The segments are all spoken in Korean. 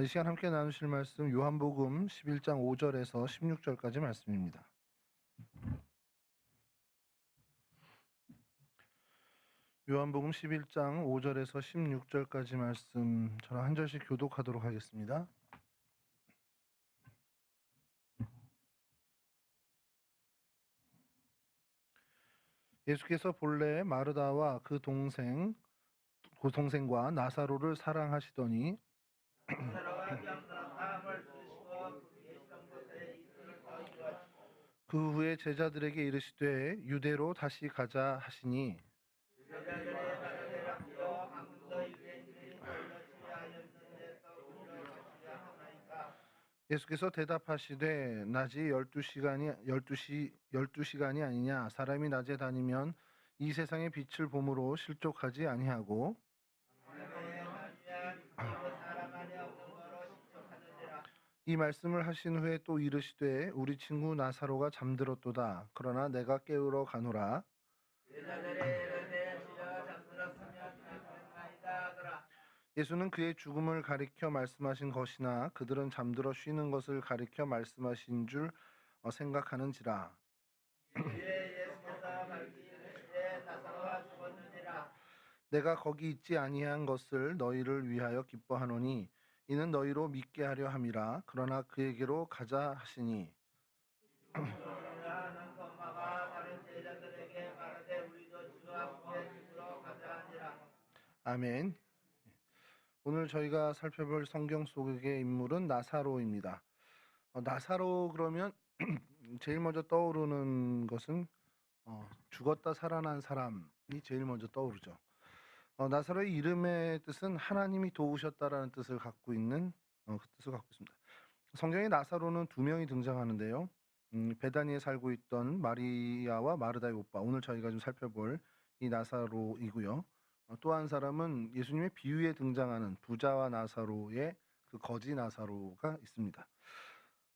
이 시간 함께 나누실 말씀 요한복음 11장 5절에서 16절까지 말씀입니다. 요한복음 11장 5절에서 16절까지 말씀 저랑 한 절씩 교독하도록 하겠습니다. 예수께서 본래 마르다와 그 동생과 나사로를 사랑하시더니 그 후에 제자들에게 이르시되 유대로 다시 가자 하시니 예수께서 대답하시되 낮이 12시간이 아니냐. 사람이 낮에 다니면 이 세상의 빛을 봄으로 실족하지 아니하고 이 말씀을 하신 후에 또 이르시되 우리 친구 나사로가 잠들었도다. 그러나 내가 깨우러 가노라. 예수는 그의 죽음을 가리켜 말씀하신 것이나 그들은 잠들어 쉬는 것을 가리켜 말씀하신 줄 생각하는지라. 내가 거기 있지 아니한 것을 너희를 위하여 기뻐하노니 이는 너희로 믿게 하려 함이라. 그러나 그에게로 가자 하시니 아멘. 오늘 저희가 살펴볼 성경 속의 인물은 나사로입니다. 나사로 그러면 제일 먼저 떠오르는 것은 죽었다 살아난 사람이 제일 먼저 떠오르죠. 나사로의 이름의 뜻은 하나님이 도우셨다라는 뜻을 갖고 있는 그 뜻을 갖고 있습니다. 성경에 나사로는 두 명이 등장하는데요. 베다니에 살고 있던 마리아와 마르다의 오빠, 오늘 저희가 좀 살펴볼 이 나사로이고요. 또 한 사람은 예수님의 비유에 등장하는 부자와 나사로의 그 거지 나사로가 있습니다.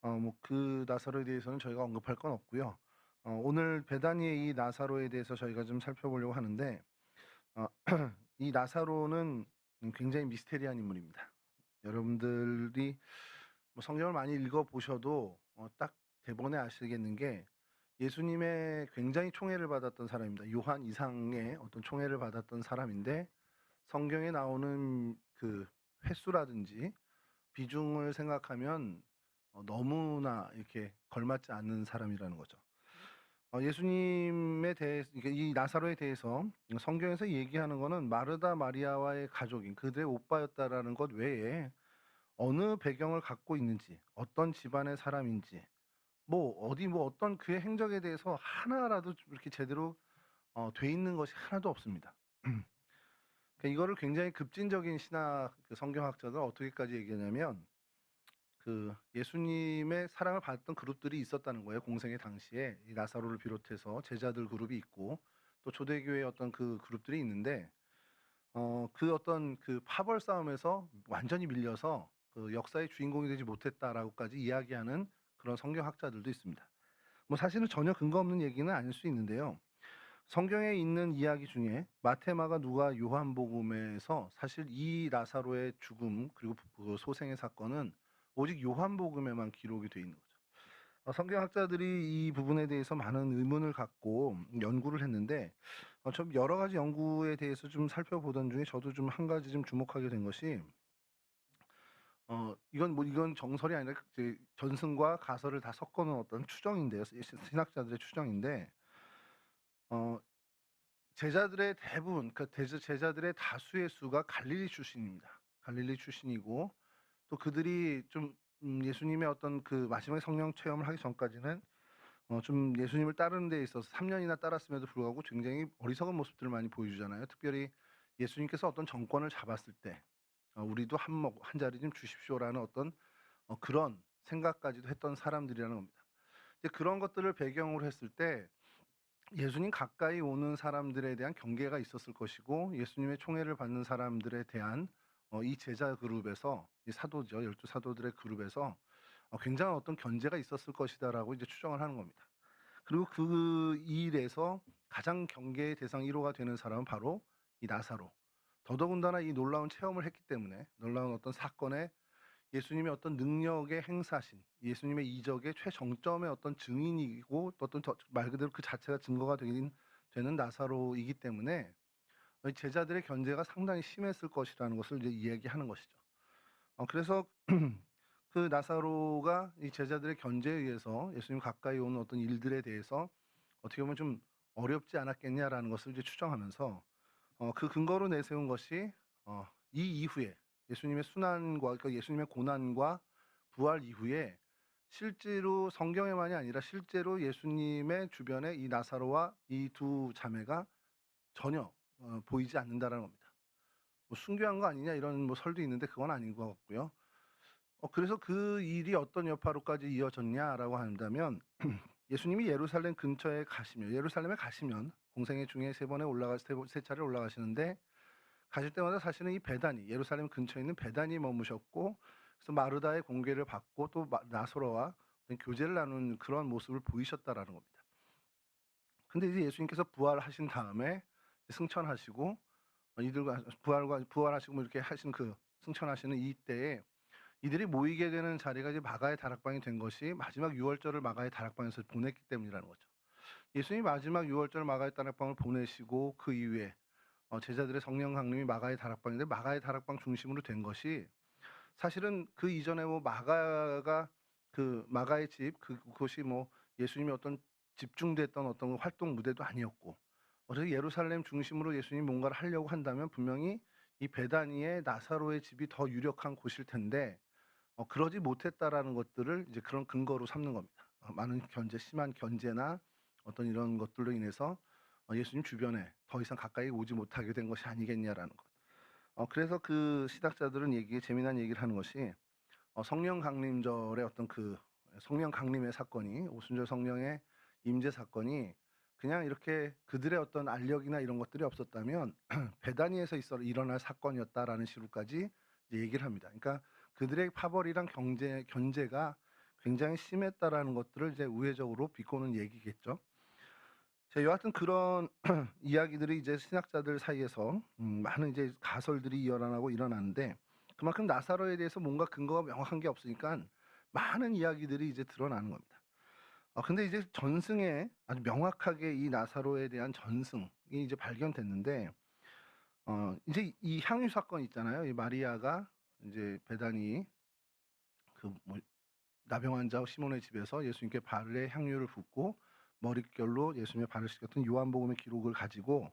뭐 그 나사로에 대해서는 저희가 언급할 건 없고요. 오늘 베다니의 이 나사로에 대해서 저희가 좀 살펴보려고 하는데 어, 이 나사로는 굉장히 미스테리한 인물입니다. 여러분들이 뭐 성경을 많이 읽어보셔도 딱 대본에 아시겠는 게 예수님의 굉장히 총애를 받았던 사람입니다. 요한 이상의 어떤 총애를 받았던 사람인데 성경에 나오는 그 횟수라든지 비중을 생각하면 너무나 이렇게 걸맞지 않는 사람이라는 거죠. 예수님에 대해서 이 나사로에 대해서 성경에서 얘기하는 거는 마르다 마리아와의 가족인 그들의 오빠였다라는 것 외에 어느 배경을 갖고 있는지, 어떤 집안의 사람인지, 뭐 어떤 그의 행적에 대해서 하나라도 좀 이렇게 제대로 돼 있는 것이 하나도 없습니다. 그러니까 이거를 굉장히 급진적인 신학 그 성경학자들은 어떻게까지 얘기하냐면 그 예수님의 사랑을 받았던 그룹들이 있었다는 거예요. 공생의 당시에 이 나사로를 비롯해서 제자들 그룹이 있고 또 초대교회의 어떤 그 그룹들이 있는데 그 어떤 그 파벌 싸움에서 완전히 밀려서 그 역사의 주인공이 되지 못했다라고까지 이야기하는 그런 성경학자들도 있습니다. 뭐 사실은 전혀 근거 없는 얘기는 아닐 수 있는데요. 성경에 있는 이야기 중에 마태, 마가, 누가, 요한복음에서 사실 이 나사로의 죽음 그리고 그 소생의 사건은 오직 요한복음에만 기록이 돼 있는 거죠. 성경학자들이 이 부분에 대해서 많은 의문을 갖고 연구를 했는데 좀 여러 가지 연구에 대해서 좀 살펴보던 중에 저도 좀 한 가지 좀 주목하게 된 것이 이건 정설이 아니라 이제 전승과 가설을 다 섞어 놓은 어떤 추정인데요. 신학자들의 추정인데 어 제자들의 대부분 제자들의 다수의 수가 갈릴리 출신입니다. 갈릴리 출신이고 또 그들이 좀 예수님의 어떤 그 마지막에 성령 체험을 하기 전까지는 좀 예수님을 따르는 데 있어서 3 년이나 따랐음에도 불구하고 굉장히 어리석은 모습들을 많이 보여주잖아요. 특별히 예수님께서 어떤 정권을 잡았을 때 "우리도 한 자리 좀 주십시오."라는 어떤 그런 생각까지도 했던 사람들이라는 겁니다. 이제 그런 것들을 배경으로 했을 때 예수님 가까이 오는 사람들에 대한 경계가 있었을 것이고 예수님의 총애를 받는 사람들에 대한 이 제자 그룹에서 이 사도죠. 12 사도들의 그룹에서 굉장한 어떤 견제가 있었을 것이다라고 이제 추정을 하는 겁니다. 그리고 그 일에서 가장 경계의 대상 1 호가 되는 사람은 바로 이 나사로. 더더군다나 이 놀라운 체험을 했기 때문에 놀라운 어떤 사건에 예수님의 어떤 능력의 행사신, 예수님의 이적의 최정점의 어떤 증인이고 또 어떤 말 그대로 그 자체가 증거가 되는 나사로이기 때문에 제자들의 견제가 상당히 심했을 것이라는 것을 이제 이야기하는 것이죠. 그래서 그 나사로가 이 제자들의 견제에 의해서 예수님 가까이 오는 어떤 일들에 대해서 어떻게 보면 좀 어렵지 않았겠냐라는 것을 이제 추정하면서 그 근거로 내세운 것이 이 이후에 예수님의 순환과 그러니까 예수님의 고난과 부활 이후에 실제로 성경에만이 아니라 실제로 예수님의 주변에 이 나사로와 이 두 자매가 전혀 보이지 않는다라는 겁니다. 뭐 순교한 거 아니냐 이런 뭐 설도 있는데 그건 아닌 것 같고요. 그래서 그 일이 어떤 여파로까지 이어졌냐라고 한다면 예수님이 예루살렘 근처에 가시면 예루살렘에 가시면 공생애 중에 세 차례 올라가시는데 가실 때마다 사실은 이 베다니 예루살렘 근처에 있는 베다니에 머무셨고 그래서 마르다의 공개를 받고 또 나사로와 교제를 나눈 그런 모습을 보이셨다라는 겁니다. 근데 이제 예수님께서 부활하신 다음에 승천하시고 이들과 부활하시고 뭐 이렇게 하신 그 승천하시는 이때에 이들이 모이게 되는 자리가 이제 마가의 다락방이 된 것이 마지막 유월절을 마가의 다락방에서 보냈기 때문이라는 거죠. 예수님이 마지막 유월절 마가의 다락방을 보내시고 그 이후에 제자들의 성령 강림이 마가의 다락방인데 마가의 다락방 중심으로 된 것이 사실은 그 이전에 뭐 마가가 그 마가의 집 그곳이 뭐 예수님의 어떤 집중됐던 어떤 활동 무대도 아니었고 그래서 예루살렘 중심으로 예수님이 뭔가를 하려고 한다면 분명히 이 베다니의 나사로의 집이 더 유력한 곳일 텐데 그러지 못했다라는 것들을 이제 그런 근거로 삼는 겁니다. 많은 심한 견제나 어떤 이런 것들로 인해서 예수님 주변에 더 이상 가까이 오지 못하게 된 것이 아니겠냐라는 것. 그래서 그 신학자들은 재미난 얘기를 하는 것이 성령 강림절의 어떤 그 성령 강림의 사건이 오순절 성령의 임재 사건이 그냥 이렇게 그들의 어떤 알력이나 이런 것들이 없었다면 베다니에서 일어날 사건이었다라는 식으로까지 이제 얘기를 합니다. 그러니까 그들의 파벌이랑 견제가 굉장히 심했다라는 것들을 이제 우회적으로 비꼬는 얘기겠죠. 자, 여하튼 그런 이야기들이 이제 신학자들 사이에서 많은 이제 가설들이 일어나는데 그만큼 나사로에 대해서 뭔가 근거가 명확한 게 없으니까 많은 이야기들이 이제 드러나는 겁니다. 근데 이제 전승에 아주 명확하게 이 나사로에 대한 전승이 이제 발견됐는데 이제 이 향유 사건 있잖아요. 이 마리아가 이제 베다니 그 뭐 나병 환자 시몬의 집에서 예수님께 발에 향유를 붓고 머릿결로 예수님의 발을 씻겼던 요한복음의 기록을 가지고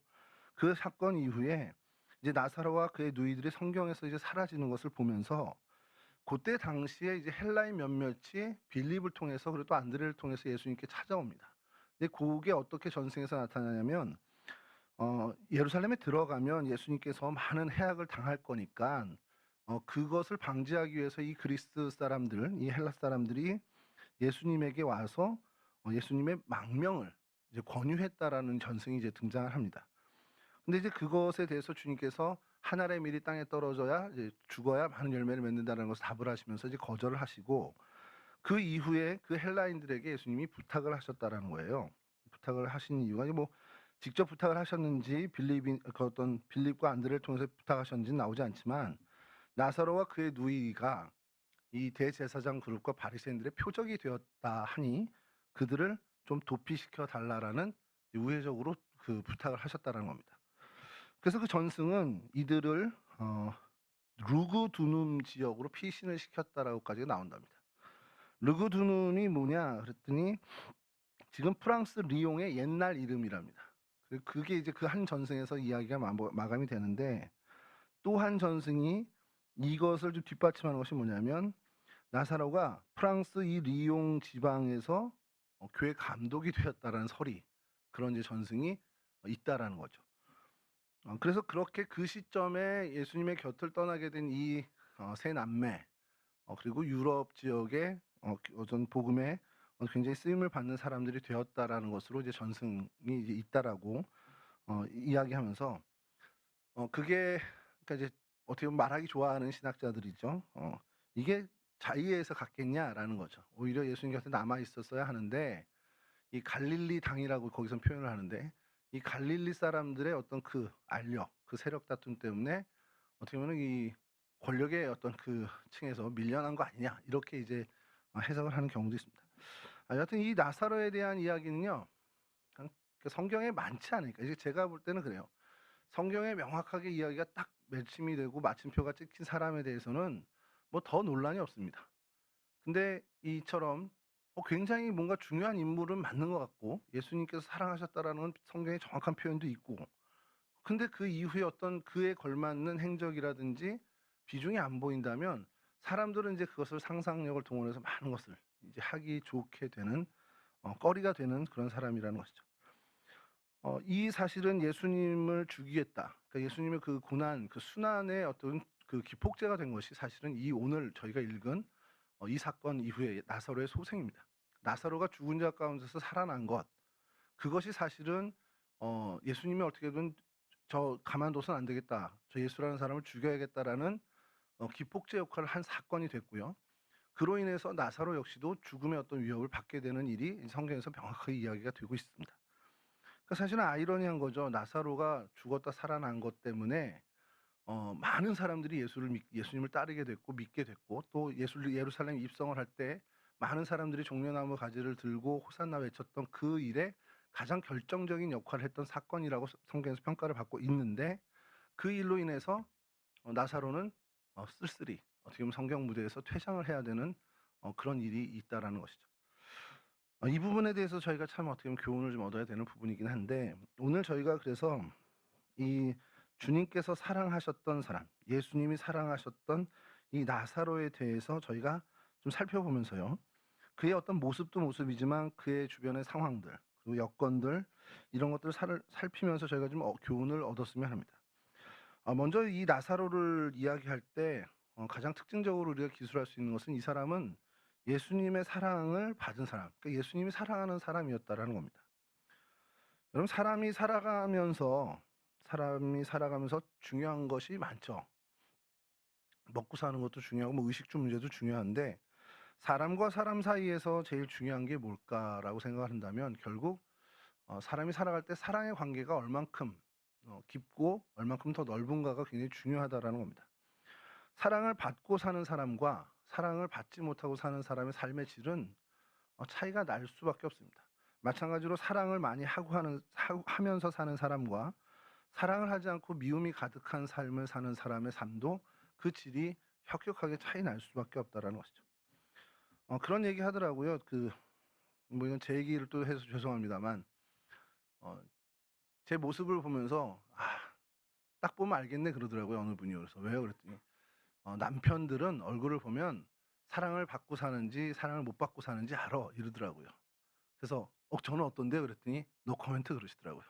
그 사건 이후에 이제 나사로와 그의 누이들이 성경에서 이제 사라지는 것을 보면서 그때 당시에 이제 헬라인 몇몇이 빌립을 통해서 그리고 또 안드레를 통해서 예수님께 찾아옵니다. 근데 그게 어떻게 전승에서 나타나냐면 예루살렘에 들어가면 예수님께서 많은 해악을 당할 거니까 그것을 방지하기 위해서 이 그리스 사람들, 이 헬라 사람들이 예수님에게 와서 예수님의 망명을 이제 권유했다라는 전승이 이제 등장을 합니다. 근데 이제 그것에 대해서 주님께서 한 알의 밀이 땅에 떨어져야 이제 죽어야 많은 열매를 맺는다는 것을 답을 하시면서 이제 거절을 하시고 그 이후에 그 헬라인들에게 예수님이 부탁을 하셨다라는 거예요. 부탁을 하신 이유가 뭐 직접 부탁을 하셨는지 그 어떤 빌립과 안드레를 통해서 부탁하셨는지는 나오지 않지만 나사로와 그의 누이가 이 대제사장 그룹과 바리새인들의 표적이 되었다 하니 그들을 좀 도피시켜 달라라는 우회적으로 그 부탁을 하셨다라는 겁니다. 그래서 그 전승은 이들을 루그두눔 지역으로 피신을 시켰다라고까지 나온답니다. 루그두눔이 뭐냐 그랬더니 지금 프랑스 리옹의 옛날 이름이랍니다. 그게 이제 그 한 전승에서 이야기가 마감이 되는데 또 한 전승이 이것을 좀 뒷받침하는 것이 뭐냐면 나사로가 프랑스 이 리옹 지방에서 교회 감독이 되었다라는 설이 그런 이제 전승이 있다라는 거죠. 그래서 그렇게 그 시점에 예수님의 곁을 떠나게 된 이 세 남매 그리고 유럽 지역의 어떤 복음에 굉장히 쓰임을 받는 사람들이 되었다라는 것으로 이제 전승이 이제 있다라고 이야기하면서 그게 그러니까 이제 어떻게 보면 말하기 좋아하는 신학자들이죠. 이게 자의에서 갔겠냐라는 거죠. 오히려 예수님 곁에 남아 있었어야 하는데 이 갈릴리 당이라고 거기서 표현을 하는데 이 갈릴리 사람들의 어떤 그 알력, 그 세력 다툼 때문에 어떻게 보면 이 권력의 어떤 그 층에서 밀려난 거 아니냐 이렇게 이제 해석을 하는 경우도 있습니다. 여하튼 이 나사로에 대한 이야기는요. 그 성경에 많지 않으니까 이제 제가 볼 때는 그래요. 성경에 명확하게 이야기가 딱 매침이 되고 마침표가 찍힌 사람에 대해서는 뭐 더 논란이 없습니다. 근데 이처럼 굉장히 뭔가 중요한 인물은 맞는 것 같고 예수님께서 사랑하셨다라는 성경의 정확한 표현도 있고 근데 그 이후에 어떤 그에 걸맞는 행적이라든지 비중이 안 보인다면 사람들은 이제 그것을 상상력을 동원해서 많은 것을 이제 하기 좋게 되는 꺼리가 되는 그런 사람이라는 것이죠. 이 사실은 예수님을 죽이겠다. 그러니까 예수님의 그 고난, 그 순환의 어떤 그 기폭제가 된 것이 사실은 이 오늘 저희가 읽은 이 사건 이후에 나사로의 소생입니다. 나사로가 죽은 자 가운데서 살아난 것, 그것이 사실은 예수님이 어떻게든 저 가만둬서는 안 되겠다. 저 예수라는 사람을 죽여야겠다라는 기폭제 역할을 한 사건이 됐고요. 그로 인해서 나사로 역시도 죽음의 어떤 위협을 받게 되는 일이 성경에서 명확하게 이야기가 되고 있습니다. 그러니까 사실은 아이러니한 거죠. 나사로가 죽었다 살아난 것 때문에 많은 사람들이 예수님을 따르게 됐고 믿게 됐고 또 예루살렘 입성을 할 때 많은 사람들이 종려나무 가지를 들고 호산나 외쳤던 그 일에 가장 결정적인 역할을 했던 사건이라고 성경에서 평가를 받고 있는데 그 일로 인해서 나사로는 쓸쓸히 어떻게 보면 성경 무대에서 퇴장을 해야 되는 그런 일이 있다라는 것이죠. 이 부분에 대해서 저희가 참 어떻게 보면 교훈을 좀 얻어야 되는 부분이긴 한데 오늘 저희가 그래서 이 주님께서 사랑하셨던 사람, 예수님이 사랑하셨던 이 나사로에 대해서 저희가 좀 살펴보면서요. 그의 어떤 모습도 모습이지만 그의 주변의 상황들, 그리고 여건들 이런 것들을 살피면서 저희가 좀 교훈을 얻었으면 합니다. 먼저 이 나사로를 이야기할 때 가장 특징적으로 우리가 기술할 수 있는 것은 이 사람은 예수님의 사랑을 받은 사람, 그러니까 예수님이 사랑하는 사람이었다라는 겁니다. 여러분 사람이 살아가면서 중요한 것이 많죠. 먹고 사는 것도 중요하고 뭐 의식주 문제도 중요한데 사람과 사람 사이에서 제일 중요한 게 뭘까라고 생각을 한다면 결국 사람이 살아갈 때 사랑의 관계가 얼만큼 깊고 얼만큼 더 넓은가가 굉장히 중요하다라는 겁니다. 사랑을 받고 사는 사람과 사랑을 받지 못하고 사는 사람의 삶의 질은 차이가 날 수밖에 없습니다. 마찬가지로 사랑을 많이 하면서 사는 사람과 사랑을 하지 않고 미움이 가득한 삶을 사는 사람의 삶도 그 질이 혁혁하게 차이 날 수밖에 없다라는 것이죠. 그런 얘기 하더라고요. 뭐 이건 제 얘기를 또 해서 죄송합니다만 제 모습을 보면서 딱 보면 알겠네 그러더라고요. 어느 분이. 그래서 왜요? 그랬더니 남편들은 얼굴을 보면 사랑을 받고 사는지 사랑을 못 받고 사는지 알아 이러더라고요. 그래서 저는 어떤데? 그랬더니 노 코멘트 그러시더라고요.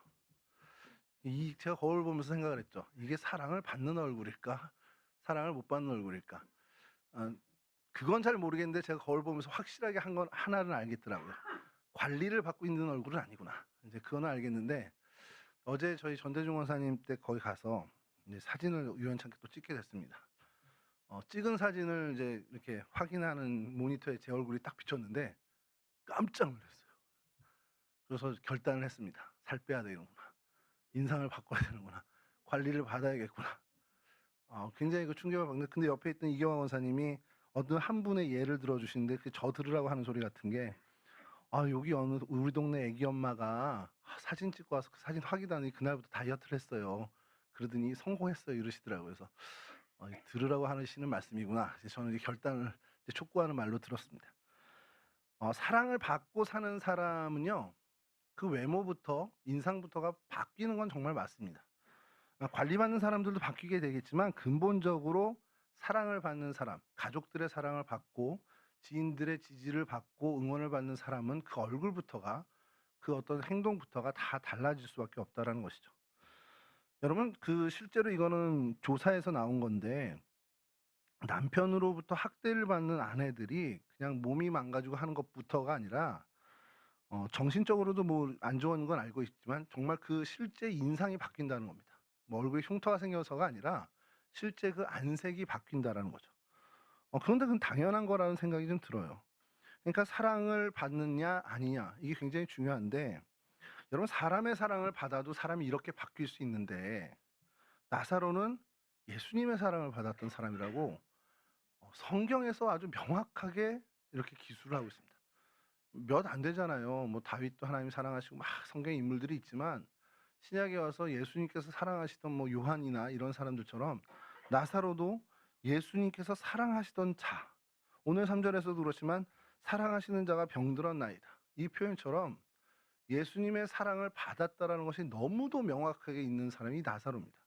제가 거울 보면서 생각을 했죠. 이게 사랑을 받는 얼굴일까? 사랑을 못 받는 얼굴일까? 그건 잘 모르겠는데 제가 거울 보면서 확실하게 한 건 하나는 알겠더라고요. 관리를 받고 있는 얼굴은 아니구나. 이제 그거는 알겠는데 어제 저희 전대중 원사님 때 거기 가서 이제 사진을 우연찮게 또 찍게 됐습니다. 찍은 사진을 이제 이렇게 확인하는 모니터에 제 얼굴이 딱 비쳤는데 깜짝 놀랐어요. 그래서 결단을 했습니다. 살 빼야 되는구나. 인상을 바꿔야 되는구나. 관리를 받아야겠구나. 굉장히 그 충격을 받는데 근데 옆에 있던 이경화 원사님이 어떤 한 분의 예를 들어주시는데 저 들으라고 하는 소리 같은 게 여기 어느 우리 동네 애기 엄마가 사진 찍고 와서 그 사진 확인하니 그날부터 다이어트를 했어요. 그러더니 성공했어요 이러시더라고요. 그래서 들으라고 하시는 말씀이구나. 저는 이제 결단을 촉구하는 말로 들었습니다. 사랑을 받고 사는 사람은요. 그 외모부터 인상부터가 바뀌는 건 정말 맞습니다. 관리받는 사람들도 바뀌게 되겠지만 근본적으로 사랑을 받는 사람, 가족들의 사랑을 받고 지인들의 지지를 받고 응원을 받는 사람은 그 얼굴부터가 그 어떤 행동부터가 다 달라질 수밖에 없다라는 것이죠. 여러분 실제로 이거는 조사에서 나온 건데 남편으로부터 학대를 받는 아내들이 그냥 몸이 망가지고 하는 것부터가 아니라 정신적으로도 뭐 안 좋은 건 알고 있지만 정말 그 실제 인상이 바뀐다는 겁니다. 뭐 얼굴에 흉터가 생겨서가 아니라 실제 그 안색이 바뀐다라는 거죠. 그런데 그건 당연한 거라는 생각이 좀 들어요. 그러니까 사랑을 받느냐 아니냐 이게 굉장히 중요한데 여러분 사람의 사랑을 받아도 사람이 이렇게 바뀔 수 있는데 나사로는 예수님의 사랑을 받았던 사람이라고 성경에서 아주 명확하게 이렇게 기술을 하고 있습니다. 몇 안 되잖아요. 뭐 다윗도 하나님 사랑하시고 막 성경에 인물들이 있지만 신약에 와서 예수님께서 사랑하시던 뭐 요한이나 이런 사람들처럼 나사로도 예수님께서 사랑하시던 자. 오늘 3절에서도 그렇지만 사랑하시는 자가 병들었나이다. 이 표현처럼 예수님의 사랑을 받았다라는 것이 너무도 명확하게 있는 사람이 나사로입니다.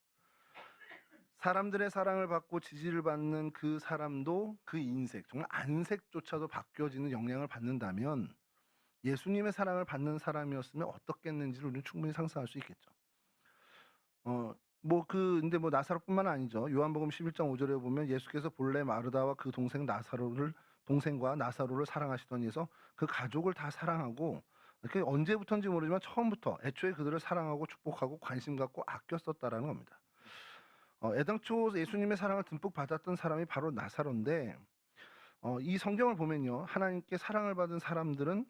사람들의 사랑을 받고 지지를 받는 그 사람도 그 인색, 정말 안색조차도 바뀌어지는 영향을 받는다면 예수님의 사랑을 받는 사람이었으면 어떻겠는지를 우리는 충분히 상상할 수 있겠죠. 근데 나사로뿐만 아니죠. 요한복음 11장 5절에 보면 예수께서 본래 마르다와 그 동생과 나사로를 사랑하시더니 해서 그 가족을 다 사랑하고, 그 언제부터인지 모르지만 처음부터 애초에 그들을 사랑하고 축복하고 관심 갖고 아꼈었다라는 겁니다. 애당초 예수님의 사랑을 듬뿍 받았던 사람이 바로 나사로인데, 이 성경을 보면요, 하나님께 사랑을 받은 사람들은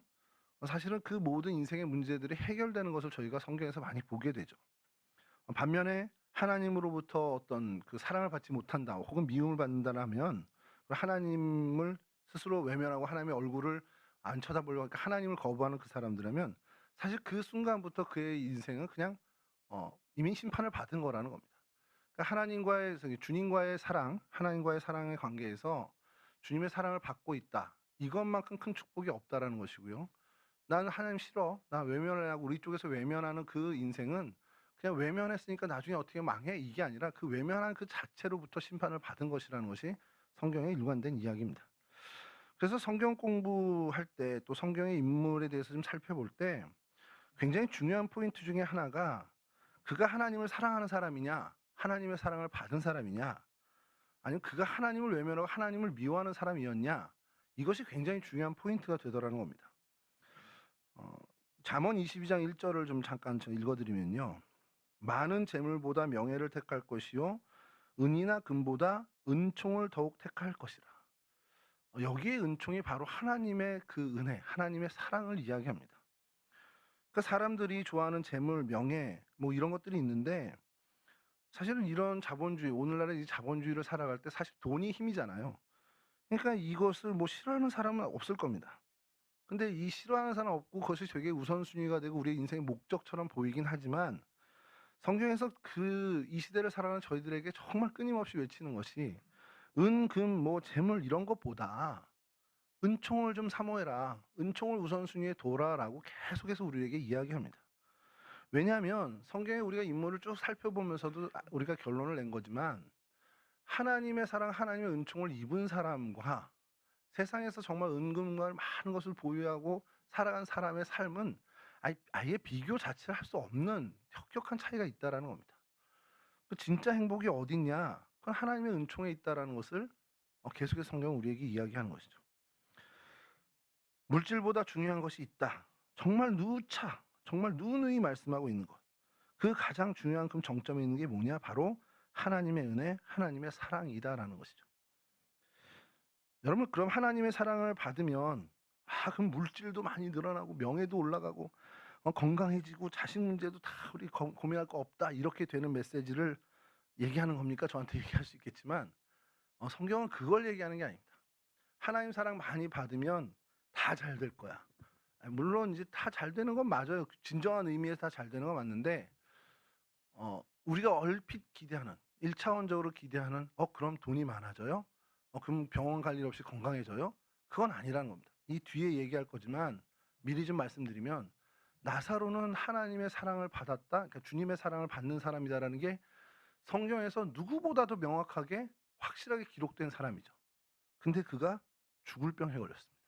사실은 그 모든 인생의 문제들이 해결되는 것을 저희가 성경에서 많이 보게 되죠. 반면에 하나님으로부터 어떤 그 사랑을 받지 못한다 혹은 미움을 받는다라면 하나님을 스스로 외면하고 하나님의 얼굴을 안 쳐다보려고 하니까 하나님을 거부하는 그 사람들이라면 사실 그 순간부터 그의 인생은 그냥 이미 심판을 받은 거라는 겁니다. 그러니까 주님과의 사랑, 하나님과의 사랑의 관계에서 주님의 사랑을 받고 있다. 이것만큼 큰 축복이 없다라는 것이고요. 나는 하나님 싫어. 나 외면을 하고 우리 쪽에서 외면하는 그 인생은 그냥 외면했으니까 나중에 어떻게 망해? 이게 아니라 그 외면한 그 자체로부터 심판을 받은 것이라는 것이 성경의 일관된 이야기입니다. 그래서 성경 공부할 때 또 성경의 인물에 대해서 좀 살펴볼 때 굉장히 중요한 포인트 중에 하나가 그가 하나님을 사랑하는 사람이냐, 하나님의 사랑을 받은 사람이냐, 아니면 그가 하나님을 외면하고 하나님을 미워하는 사람이었냐, 이것이 굉장히 중요한 포인트가 되더라는 겁니다. 잠언 22장 1절을 좀 잠깐 읽어드리면요. 많은 재물보다 명예를 택할 것이요 은이나 금보다 은총을 더욱 택할 것이라. 여기에 은총이 바로 하나님의 그 은혜, 하나님의 사랑을 이야기합니다. 그러니까 사람들이 좋아하는 재물, 명예 뭐 이런 것들이 있는데 사실은 이런 자본주의, 오늘날의 이 자본주의를 살아갈 때 사실 돈이 힘이잖아요. 그러니까 이것을 뭐 싫어하는 사람은 없을 겁니다. 근데 이 싫어하는 사람 없고 그것이 되게 우선순위가 되고 우리의 인생의 목적처럼 보이긴 하지만 성경에서 이 시대를 살아가는 저희들에게 정말 끊임없이 외치는 것이 은, 금, 뭐 재물 이런 것보다 은총을 좀 사모해라. 은총을 우선순위에 둬라라고 계속해서 우리에게 이야기합니다. 왜냐하면 성경에 우리가 인물을 쭉 살펴보면서도 우리가 결론을 낸 거지만 하나님의 사랑, 하나님의 은총을 입은 사람과 세상에서 정말 은금과 많은 것을 보유하고 살아간 사람의 삶은 아예 비교 자체를 할 수 없는 혁혁한 차이가 있다라는 겁니다. 진짜 행복이 어딨냐? 그건 하나님의 은총에 있다라는 것을 계속해서 성경은 우리에게 이야기하는 것이죠. 물질보다 중요한 것이 있다. 정말 정말 누누이 말씀하고 있는 것. 그 가장 중요한 그 정점에 있는 게 뭐냐? 바로 하나님의 은혜, 하나님의 사랑이다라는 것이죠. 여러분, 그럼 하나님의 사랑을 받으면 그럼 물질도 많이 늘어나고 명예도 올라가고 건강해지고 자식 문제도 다 우리 고민할 거 없다 이렇게 되는 메시지를 얘기하는 겁니까? 저한테 얘기할 수 있겠지만 성경은 그걸 얘기하는 게 아닙니다. 하나님 사랑 많이 받으면 다 잘 될 거야. 물론 이제 다 잘 되는 건 맞아요. 진정한 의미에서 다 잘 되는 건 맞는데 우리가 얼핏 기대하는 1차원적으로 기대하는 그럼 돈이 많아져요? 그럼 병원 갈 일 없이 건강해져요? 그건 아니라는 겁니다. 이 뒤에 얘기할 거지만 미리 좀 말씀드리면 나사로는 하나님의 사랑을 받았다. 그러니까 주님의 사랑을 받는 사람이다라는 게 성경에서 누구보다도 명확하게 확실하게 기록된 사람이죠. 근데 그가 죽을 병에 걸렸습니다.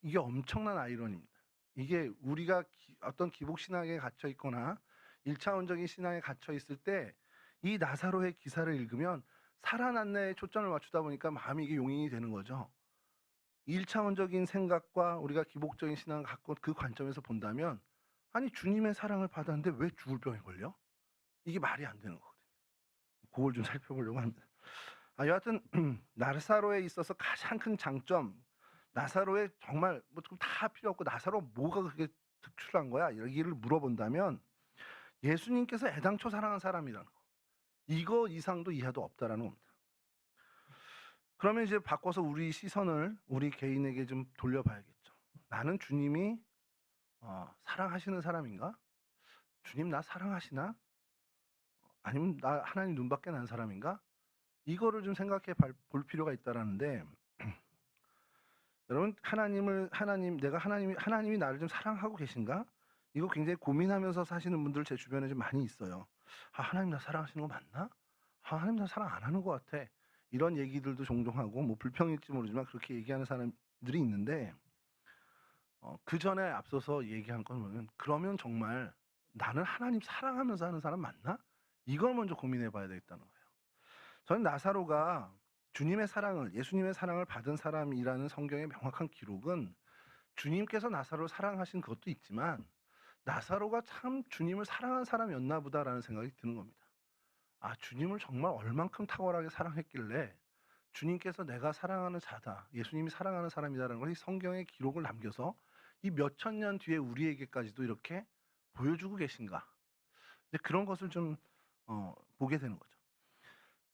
이게 엄청난 아이러니입니다. 이게 우리가 어떤 기복신앙에 갇혀 있거나 1차원적인 신앙에 갇혀 있을 때 이 나사로의 기사를 읽으면 살아났네에 초점을 맞추다 보니까 마음이 이게 용인이 되는 거죠. 1차원적인 생각과 우리가 기복적인 신앙을 갖고 그 관점에서 본다면 아니 주님의 사랑을 받았는데 왜 죽을 병에 걸려? 이게 말이 안 되는 거거든요. 그걸 좀 살펴보려고 합니다. 여하튼 나사로에 있어서 가장 큰 장점, 나사로의 정말 뭐 다 필요 없고 나사로 뭐가 그렇게 특출한 거야? 여기를 물어본다면 예수님께서 애당초 사랑한 사람이라는 거. 이거 이상도 이하도 없다라는 겁니다. 그러면 이제 바꿔서 우리 시선을 우리 개인에게 좀 돌려봐야겠죠. 나는 주님이 사랑하시는 사람인가? 주님 나 사랑하시나? 아니면 나 하나님 눈밖에 난 사람인가? 이거를 좀 생각해 볼 필요가 있다라는데, 여러분 하나님이 나를 좀 사랑하고 계신가? 이거 굉장히 고민하면서 사시는 분들 제 주변에 좀 많이 있어요. 하나님 나 사랑하시는 거 맞나? 하나님 나 사랑 안 하는 것 같아. 이런 얘기들도 종종 하고, 뭐 불평일지 모르지만 그렇게 얘기하는 사람들이 있는데, 그 전에 앞서서 얘기한 건 뭐냐면, 그러면 정말 나는 하나님 사랑하면서 하는 사람 맞나? 이걸 먼저 고민해 봐야 되겠다는 거예요. 저는 나사로가 예수님의 사랑을 받은 사람이라는 성경의 명확한 기록은, 주님께서 나사로를 사랑하신 그것도 있지만 나사로가 참 주님을 사랑한 사람이었나 보다라는 생각이 드는 겁니다. 주님을 정말 얼만큼 탁월하게 사랑했길래 주님께서 내가 사랑하는 자다, 예수님이 사랑하는 사람이다라는 걸 이 성경의 기록을 남겨서 이 몇천 년 뒤에 우리에게까지도 이렇게 보여주고 계신가. 이제 그런 것을 좀 보게 되는 거죠.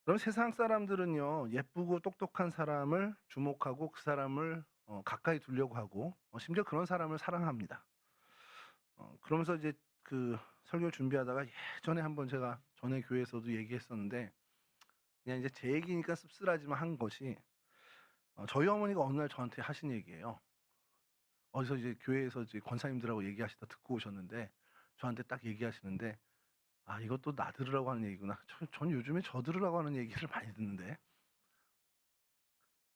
그럼 세상 사람들은요, 예쁘고 똑똑한 사람을 주목하고 그 사람을 가까이 두려고 하고 심지어 그런 사람을 사랑합니다. 그러면서 이제 그 설교 준비하다가 예전에 한번 제가 전에 교회에서도 얘기했었는데, 그냥 이제 제 얘기니까 씁쓸하지만 한 것이, 저희 어머니가 어느 날 저한테 하신 얘기예요. 어디서 이제 교회에서 이제 권사님들하고 얘기하시다 듣고 오셨는데 저한테 딱 얘기하시는데, 이것도 나 들으라고 하는 얘기구나. 전 요즘에 저 들으라고 하는 얘기를 많이 듣는데,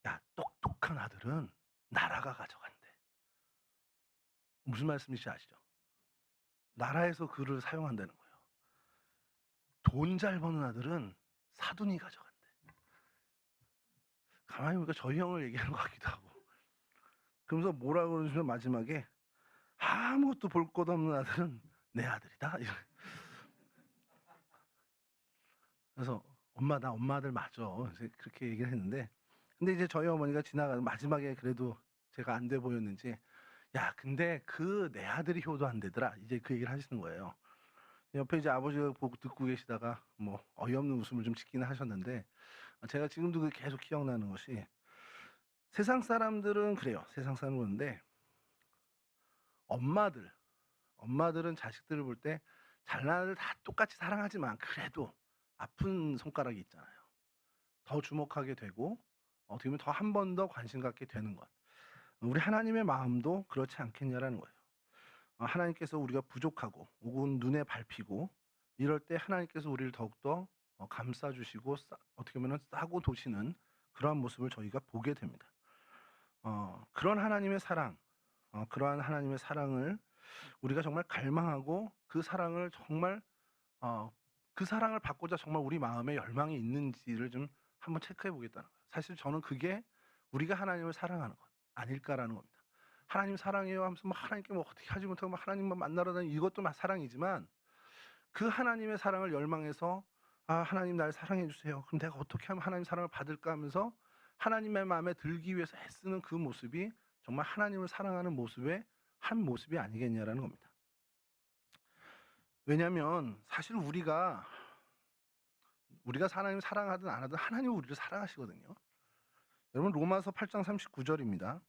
야, 똑똑한 아들은 나라가 가져간대. 무슨 말씀인지 아시죠? 나라에서 그를 사용한다는 거예요. 돈 잘 버는 아들은 사돈이 가져간대. 가만히 보니까 저희 형을 얘기하는 것 같기도 하고. 그러면서 뭐라 그러시면 마지막에, 아무것도 볼 것 없는 아들은 내 아들이다. 그래서 나 엄마 아들 맞아. 그렇게 얘기를 했는데, 근데 이제 저희 어머니가 지나가는 마지막에 그래도 제가 안 돼 보였는지, 야, 근데 그 내 아들이 효도 안 되더라. 이제 그 얘기를 하시는 거예요. 옆에 이제 아버지가 보고 듣고 계시다가 뭐 어이없는 웃음을 좀 짓기는 하셨는데, 제가 지금도 그게 계속 기억나는 것이, 세상 사람들은 그래요. 세상 사람은 그런데 엄마들은 자식들을 볼 때 잘난 아들 다 똑같이 사랑하지만 그래도 아픈 손가락이 있잖아요. 더 주목하게 되고 어떻게 보면 더 한 번 더 관심 갖게 되는 것. 우리 하나님의 마음도 그렇지 않겠냐라는 거예요. 하나님께서 우리가 부족하고 혹은 눈에 밟히고 이럴 때 하나님께서 우리를 더욱더 감싸주시고 어떻게 보면 싸고 도시는 그러한 모습을 저희가 보게 됩니다. 그런 하나님의 사랑, 그러한 하나님의 사랑을 우리가 정말 갈망하고 그 사랑을 정말 그 사랑을 받고자 정말 우리 마음에 열망이 있는지를 좀 한번 체크해 보겠다는 거예요. 사실 저는 그게 우리가 하나님을 사랑하는 것 아닐까라는 겁니다. 하나님 사랑해요 하면서 막 하나님께 뭐 어떻게 하지 못하고 막 하나님만 만나러 다니는 이것도 막 사랑이지만, 그 하나님의 사랑을 열망해서 하나님 날 사랑해 주세요. 그럼 내가 어떻게 하면 하나님 사랑을 받을까 하면서 하나님의 마음에 들기 위해서 애쓰는 그 모습이 정말 하나님을 사랑하는 모습의 한 모습이 아니겠냐라는 겁니다. 왜냐하면 사실 우리가 하나님을 사랑하든 안 하든 하나님은 우리를 사랑하시거든요. 여러분 로마서 8장 39절입니다.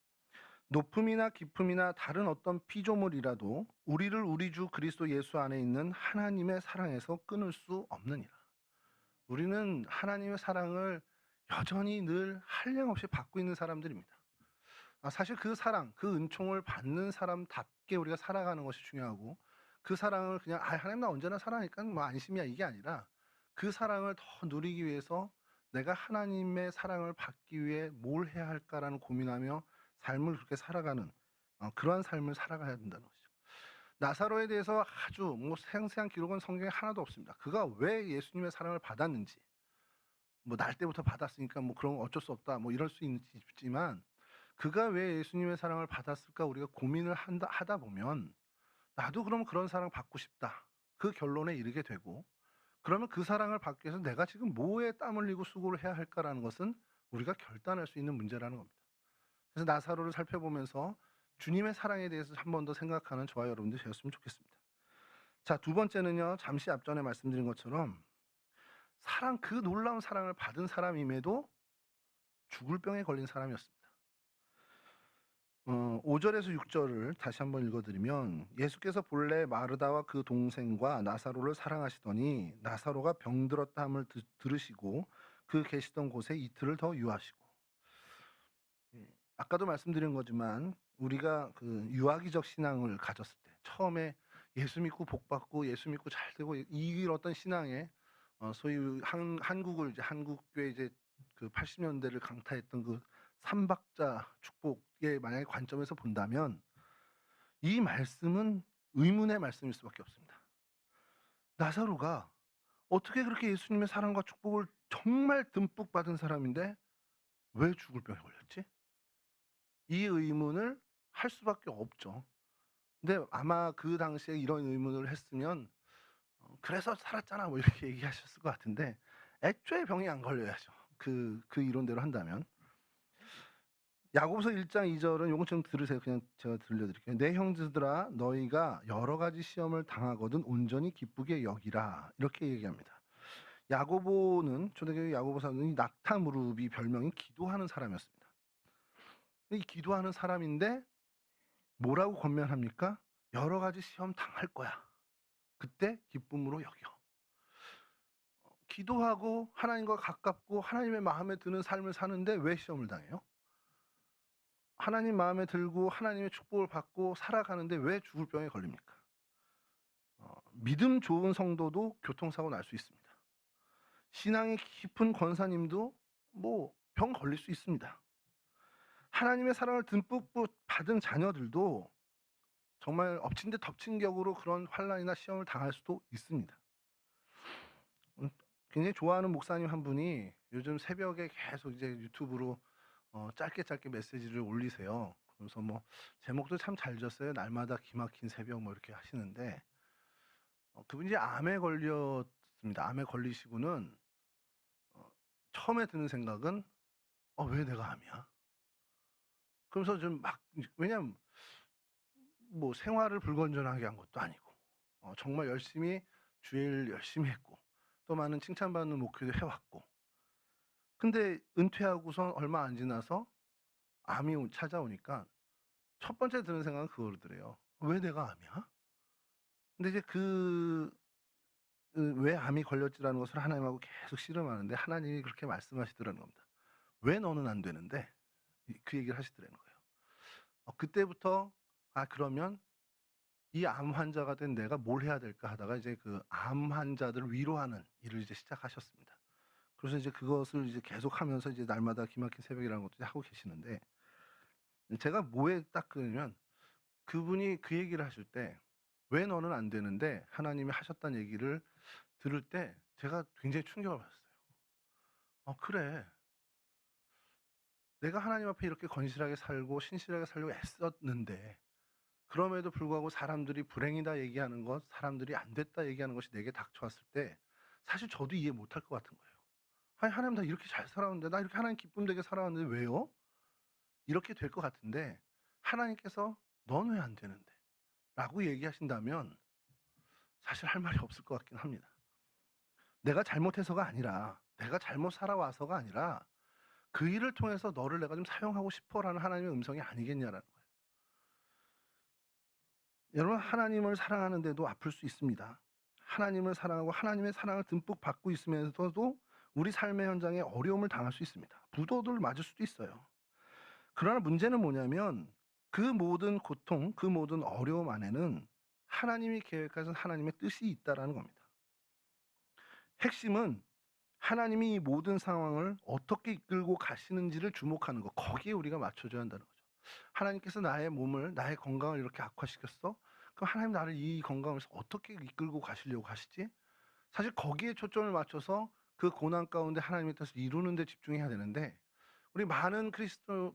높음이나 깊음이나 다른 어떤 피조물이라도 우리를 우리 주 그리스도 예수 안에 있는 하나님의 사랑에서 끊을 수 없느니라. 우리는 하나님의 사랑을 여전히 늘 한량없이 받고 있는 사람들입니다. 사실 그 사랑, 그 은총을 받는 사람답게 우리가 살아가는 것이 중요하고, 그 사랑을 그냥 하나님 나 언제나 사랑하니까 뭐 안심이야 이게 아니라, 그 사랑을 더 누리기 위해서 내가 하나님의 사랑을 받기 위해 뭘 해야 할까라는 고민하며 삶을 그렇게 살아가는 그러한 삶을 살아가야 된다는 것이죠. 나사로에 대해서 아주 뭐 생생한 기록은 성경에 하나도 없습니다. 그가 왜 예수님의 사랑을 받았는지, 뭐 날 때부터 받았으니까 뭐 그런 거 어쩔 수 없다 뭐 이럴 수 있지만, 그가 왜 예수님의 사랑을 받았을까 우리가 고민을 하다 보면, 나도 그럼 그런 사랑 받고 싶다 그 결론에 이르게 되고, 그러면 그 사랑을 받기 위해서 내가 지금 뭐에 땀 흘리고 수고를 해야 할까라는 것은 우리가 결단할 수 있는 문제라는 겁니다. 그래서 나사로를 살펴보면서 주님의 사랑에 대해서 한 번 더 생각하는 저와 여러분들이 되었으면 좋겠습니다. 자, 두 번째는요, 잠시 앞전에 말씀드린 것처럼 그 놀라운 사랑을 받은 사람임에도 죽을 병에 걸린 사람이었습니다. 5절에서 6절을 다시 한번 읽어드리면, 예수께서 본래 마르다와 그 동생과 나사로를 사랑하시더니 나사로가 병들었다 함을 들으시고 그 계시던 곳에 이틀을 더 유하시고. 아까도 말씀드린 거지만 우리가 그 유아기적 신앙을 가졌을 때, 처음에 예수 믿고 복 받고 예수 믿고 잘 되고 이 어떤 신앙에 소위 한국을 이제 한국교회 이제 그 80년대를 강타했던 그 삼박자 축복의 만약에 관점에서 본다면 이 말씀은 의문의 말씀일 수밖에 없습니다. 나사로가 어떻게 그렇게 예수님의 사랑과 축복을 정말 듬뿍 받은 사람인데 왜 죽을 병에 걸렸지? 이 의문을 할 수밖에 없죠. 근데 아마 그 당시에 이런 의문을 했으면 그래서 살았잖아 뭐 이렇게 얘기하셨을 것 같은데, 애초에 병이 안 걸려야죠. 그 이론대로 한다면. 야고보서 1장 2절은 요건 좀 들으세요. 그냥 제가 들려드릴게요. 내 형제들아 너희가 여러 가지 시험을 당하거든 온전히 기쁘게 여기라, 이렇게 얘기합니다. 야고보는, 초대교회 야고보사는 낙타 무릎이 별명인 기도하는 사람이었습니다. 이 기도하는 사람인데 뭐라고 권면합니까? 여러 가지 시험 당할 거야. 그때 기쁨으로 여겨. 기도하고 하나님과 가깝고 하나님의 마음에 드는 삶을 사는데 왜 시험을 당해요? 하나님 마음에 들고 하나님의 축복을 받고 살아가는데 왜 죽을 병에 걸립니까? 믿음 좋은 성도도 교통사고 날 수 있습니다. 신앙이 깊은 권사님도 뭐 병 걸릴 수 있습니다. 하나님의 사랑을 듬뿍 받은 자녀들도 정말 엎친 데 덮친 격으로 그런 환난이나 시험을 당할 수도 있습니다. 굉장히 좋아하는 목사님 한 분이 요즘 새벽에 계속 이제 유튜브로 짧게 메시지를 올리세요. 그래서 뭐 제목도 참 잘 지었어요. 날마다 기막힌 새벽 뭐 이렇게 하시는데, 그분이 암에 걸렸습니다. 암에 걸리시고는 처음에 드는 생각은 왜 내가 암이야? 그러면서 좀 막, 왜냐면 뭐 생활을 불건전하게 한 것도 아니고 정말 열심히 주일 열심히 했고 또 많은 칭찬받는 목회도 해왔고, 근데 은퇴하고선 얼마 안 지나서 암이 찾아오니까 첫 번째 드는 생각은 그거더래요. 왜 내가 암이야? 근데 이제 왜 암이 걸렸지라는 것을 하나님하고 계속 씨름하는데 하나님이 그렇게 말씀하시더라는 겁니다. 왜 너는 안 되는데? 그 얘기를 하시더라는 거예요. 그때부터 그러면 이 암 환자가 된 내가 뭘 해야 될까 하다가 이제 그 암 환자들을 위로하는 일을 이제 시작하셨습니다. 그래서 이제 그것을 이제 계속하면서 이제 날마다 기막힌 새벽이라는 것도 하고 계시는데, 제가 뭐에 딱 그러면 그분이 그 얘기를 하실 때 왜 너는 안 되는데 하나님이 하셨다는 얘기를 들을 때 제가 굉장히 충격을 받았어요. 그래. 내가 하나님 앞에 이렇게 건실하게 살고 신실하게 살려고 애썼는데 그럼에도 불구하고 사람들이 불행이다 얘기하는 것, 사람들이 안 됐다 얘기하는 것이 내게 닥쳐왔을 때 사실 저도 이해 못할 것 같은 거예요. 아니 하나님 나 이렇게 잘 살아왔는데, 나 이렇게 하나님 기쁨 되게 살아왔는데 왜요? 이렇게 될 것 같은데 하나님께서 넌 왜 안 되는데? 라고 얘기하신다면 사실 할 말이 없을 것 같긴 합니다. 내가 잘못해서가 아니라, 내가 잘못 살아와서가 아니라 그 일을 통해서 너를 내가 좀 사용하고 싶어라는 하나님의 음성이 아니겠냐라는 거예요. 여러분, 하나님을 사랑하는데도 아플 수 있습니다. 하나님을 사랑하고 하나님의 사랑을 듬뿍 받고 있으면서도 우리 삶의 현장에 어려움을 당할 수 있습니다. 부도를 맞을 수도 있어요. 그러나 문제는 뭐냐면 그 모든 고통, 그 모든 어려움 안에는 하나님이 계획하신 하나님의 뜻이 있다라는 겁니다. 핵심은 하나님이 이 모든 상황을 어떻게 이끌고 가시는지를 주목하는 것, 거기에 우리가 맞춰줘야 한다는 거죠. 하나님께서 나의 몸을, 나의 건강을 이렇게 악화시켰어? 그럼 하나님 나를 이 건강을 어떻게 이끌고 가시려고 하시지? 사실 거기에 초점을 맞춰서 그 고난 가운데 하나님의 뜻을 이루는 데 집중해야 되는데, 우리 많은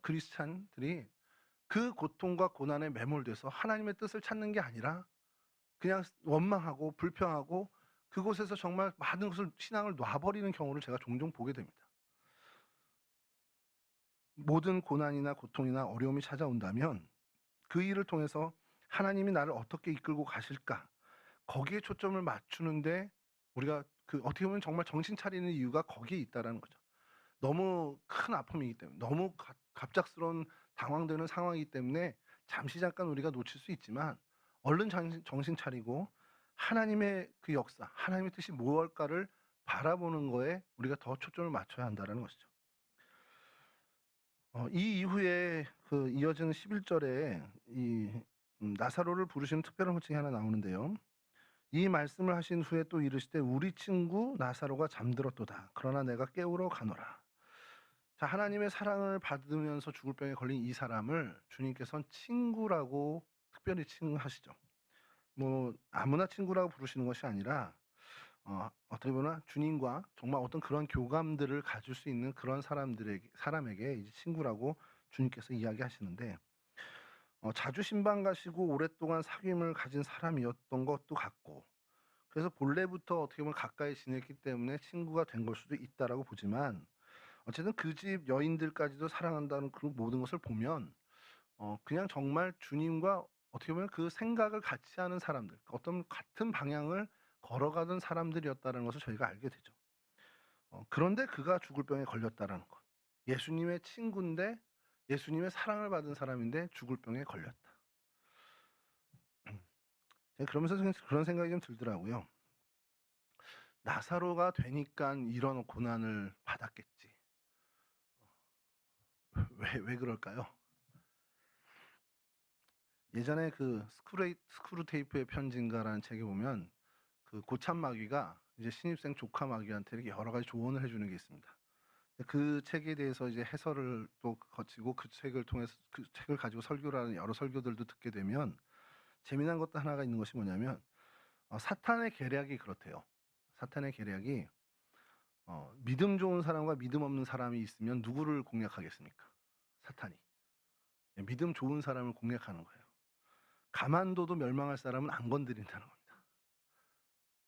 크리스찬들이 그 고통과 고난에 매몰돼서 하나님의 뜻을 찾는 게 아니라 그냥 원망하고 불평하고 그곳에서 정말 많은 것을, 신앙을 놔버리는 경우를 제가 종종 보게 됩니다. 모든 고난이나 고통이나 어려움이 찾아온다면 그 일을 통해서 하나님이 나를 어떻게 이끌고 가실까, 거기에 초점을 맞추는데 우리가 그 어떻게 보면 정말 정신 차리는 이유가 거기에 있다라는 거죠. 너무 큰 아픔이기 때문에 너무 갑작스러운 당황되는 상황이기 때문에 잠시 잠깐 우리가 놓칠 수 있지만 얼른 정신 차리고 하나님의 그 역사, 하나님의 뜻이 무엇일까를 바라보는 거에 우리가 더 초점을 맞춰야 한다는 것이죠. 이 이후에 그 이어지는 11절에 이 나사로를 부르시는 특별한 호칭이 하나 나오는데요. 이 말씀을 하신 후에 또 이르시되 우리 친구 나사로가 잠들었도다. 그러나 내가 깨우러 가노라. 자, 하나님의 사랑을 받으면서 죽을 병에 걸린 이 사람을 주님께서는 친구라고 특별히 칭하시죠. 뭐 아무나 친구라고 부르시는 것이 아니라 어떻게 보면 주님과 정말 어떤 그런 교감들을 가질 수 있는 그런 사람에게 이제 친구라고 주님께서 이야기하시는데 자주 신방 가시고 오랫동안 사귐을 가진 사람이었던 것도 같고 그래서 본래부터 어떻게 보면 가까이 지냈기 때문에 친구가 된 걸 수도 있다라고 보지만 어쨌든 그 집 여인들까지도 사랑한다는 그 모든 것을 보면 그냥 정말 주님과 어떻게 보면 그 생각을 같이 하는 사람들, 어떤 같은 방향을 걸어가던 사람들이었다는 것을 저희가 알게 되죠. 그런데 그가 죽을 병에 걸렸다라는 것. 예수님의 친구인데 예수님의 사랑을 받은 사람인데 죽을 병에 걸렸다. 제가 그러면서 그런 생각이 좀 들더라고요. 나사로가 되니까 이런 고난을 받았겠지. 왜 그럴까요? 예전에 그 스크루테이프의 편지인가라는 책에 보면 그 고참 마귀가 이제 신입생 조카 마귀한테 이렇게 여러 가지 조언을 해주는 게 있습니다. 그 책에 대해서 이제 해설을 또 거치고 그 책을 통해서 그 책을 가지고 설교를 하는 여러 설교들도 듣게 되면 재미난 것도 하나가 있는 것이 뭐냐면 사탄의 계략이 그렇대요. 사탄의 계략이 믿음 좋은 사람과 믿음 없는 사람이 있으면 누구를 공략하겠습니까? 사탄이. 믿음 좋은 사람을 공략하는 거예요. 가만둬도 멸망할 사람은 안 건드린다는 겁니다.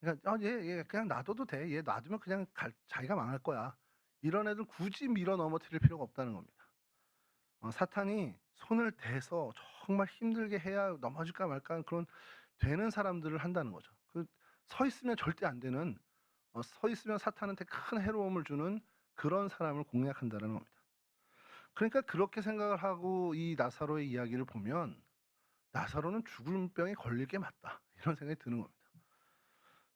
그러니까 얘 그냥 놔둬도 돼. 얘 놔두면 그냥 자기가 망할 거야. 이런 애들 굳이 밀어 넘어뜨릴 필요가 없다는 겁니다. 사탄이 손을 대서 정말 힘들게 해야 넘어질까 말까 그런 되는 사람들을 한다는 거죠. 서 있으면 절대 안 되는 서 있으면 사탄한테 큰 해로움을 주는 그런 사람을 공략한다는 겁니다. 그러니까 그렇게 생각을 하고 이 나사로의 이야기를 보면 나사로는 죽을 병에 걸릴 게 맞다. 이런 생각이 드는 겁니다.